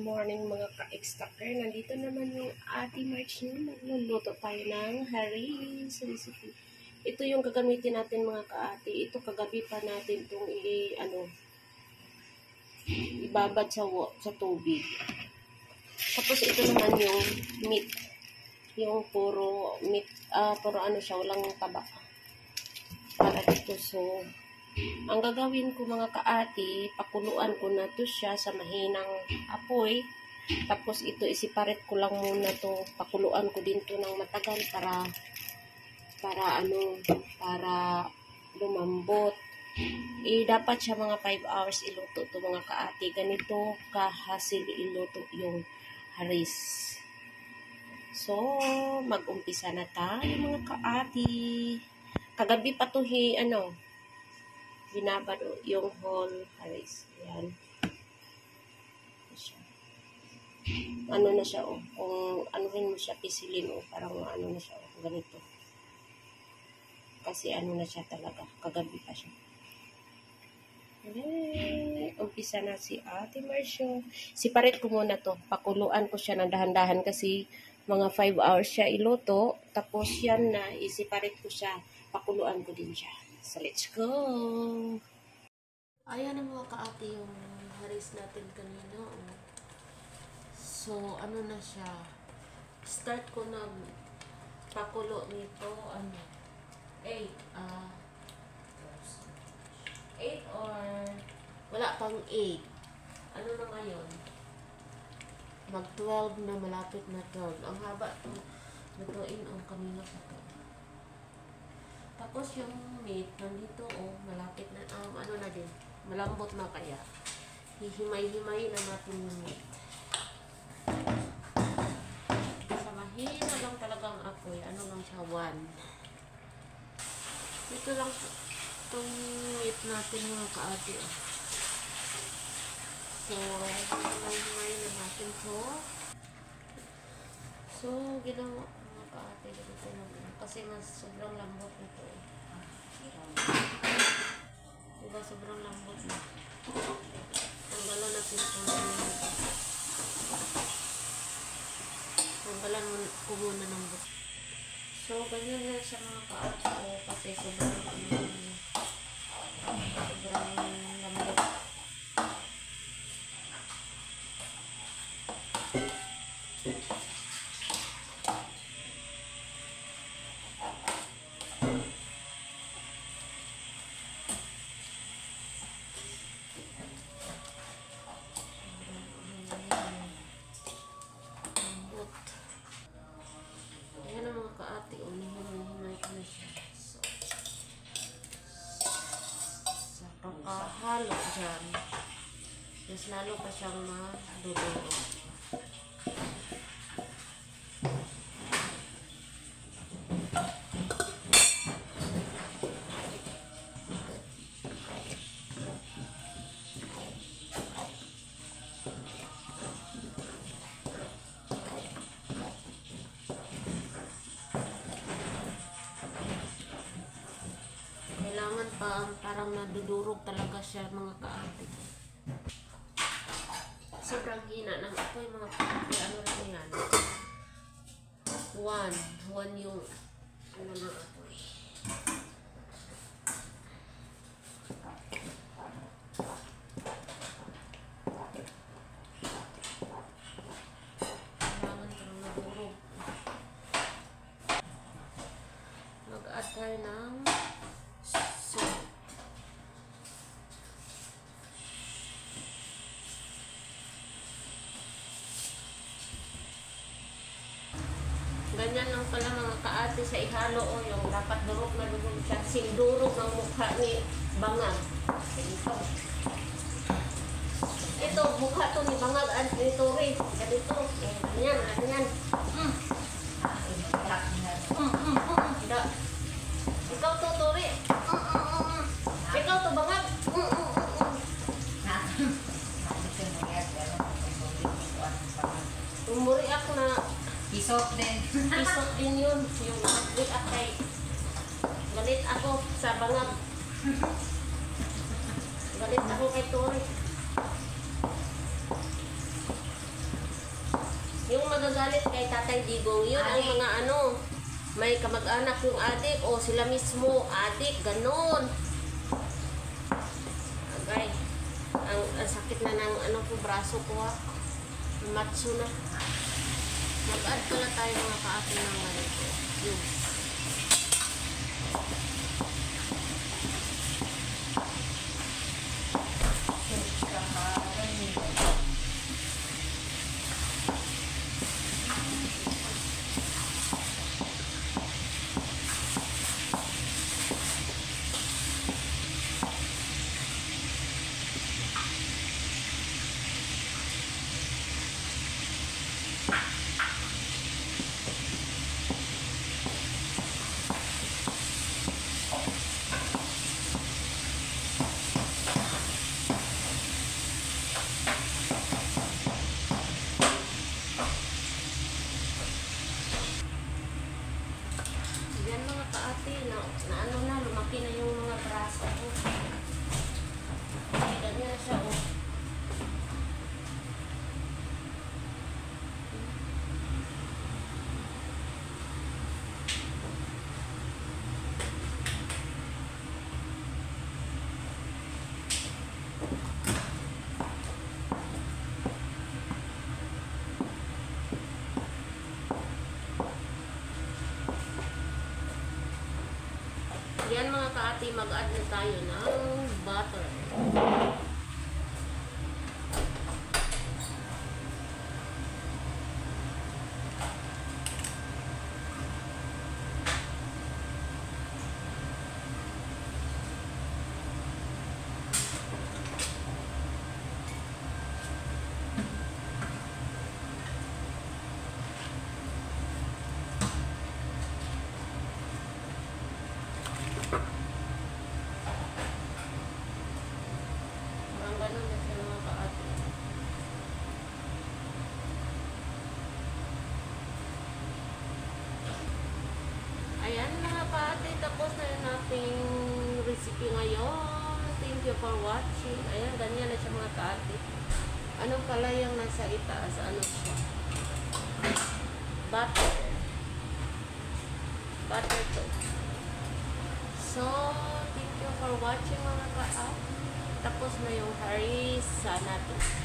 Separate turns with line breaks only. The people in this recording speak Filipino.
morning mga ka-extractor. Nandito naman yung Ate March nyo. Magluluto tayo ng haris recipe. Ito yung gagamitin natin mga ka-ate. Ito kagabi pa natin itong ibabad sa tubig. Tapos ito naman yung meat. Yung puro meat, puro siya, walang taba. Para dito. So, ang gagawin ko mga kaati, pakuluan ko na to siya sa mahinang apoy. Tapos ito isiparet ko lang muna to, pakuluan ko din to ng matagal para lumambot. Dapat siya mga 5 hours iluto to mga kaati. Ganito kahasil iluto yung haris. So, mag-umpisa na tayo mga kaati. Kagabi pa to binabado yung whole haris. Ayan. Ano na siya, oh. Kung anuhin mo siya, pisilin, oh. Parang ano na siya, oh. Ganito. Kasi ano na siya talaga. Kagabi pa siya. Umpisa na si Ate Marcio. Siparet ko muna to. Pakuluan ko siya ng dahan-dahan kasi mga 5 hours siya iluto. Tapos yan na, isiparet ko siya. Pakuluan ko din siya. So, let's go! Ayan ang mga kaati yung haris natin kanina. So, ano na siya. Start ko na pakulo nito. 8 or wala pang 8. Ano na ngayon? Mag 12 na, malapit na 12. Ang haba itong lutuin ang kanina pa to. Tapos yung meat, nandito, malapit na, ano na din, malambot na kaya. Hihimay-himay na natin yung meat. Sa mahina lang talagang apoy, ano lang siya, 1. Ito lang itong meat natin mga kaati. So, hihimay-himay na natin to. So, ginawa mga kaati, ganito naman. Kasi mas sobrang lambot nito. Diba sobrang lambot na. Tanggalan natin ito. Tanggalan ko muna ng buto. So, ganyan na siya mga kaati. Kasi sobrang lambot. Halo dyan. Mas lalo pa siyang maduduro. Parang nadudurog talaga siya mga kaati. Sobrang hina ng apoy mga kaati. Ano lang yan? 1 yung ano ng apoy. Kailangan parang nadurog. Mag-add tayo ng ganyan lang pala mga kaati sa ihalo yung dapat durog na durog siya. Sindurog ang mukha ni Bangag. Ito, mukha to ni Bangag at ito rin. Ganito. Ganyan. Ikaw to, Tori. Ikaw to, Bangag. Umuri ako na
Isot din.
Isot din yun. Yung wait up kay galit ako sa Bangag. Galit ako kay Tori. magagalit kay Tatay Digong. Yun ang mga ano, may kamag-anak yung adik o sila mismo adik, ganun. Okay. Ang sakit na ng ano ko, braso ko ha. Matsu na. Mag-add pala tayo mga kaate ng ganito. Yun. Yan mga kaate, na ano na, lumaki na yung mga braso ko. Ganyan na siya, oh. Yan mga kaati, mag-add na tayo ng butter. Ganun na siya mga kaate. Ayan mga kaate, tapos na yung ating recipe ngayon. Thank you for watching. Ayan, ganyan na siya mga kaate. Ano pala yung nasa itaas? Ano siya? Butter. Butter to. So, thank you for watching mga kaate. Tapos na yung harissa natin.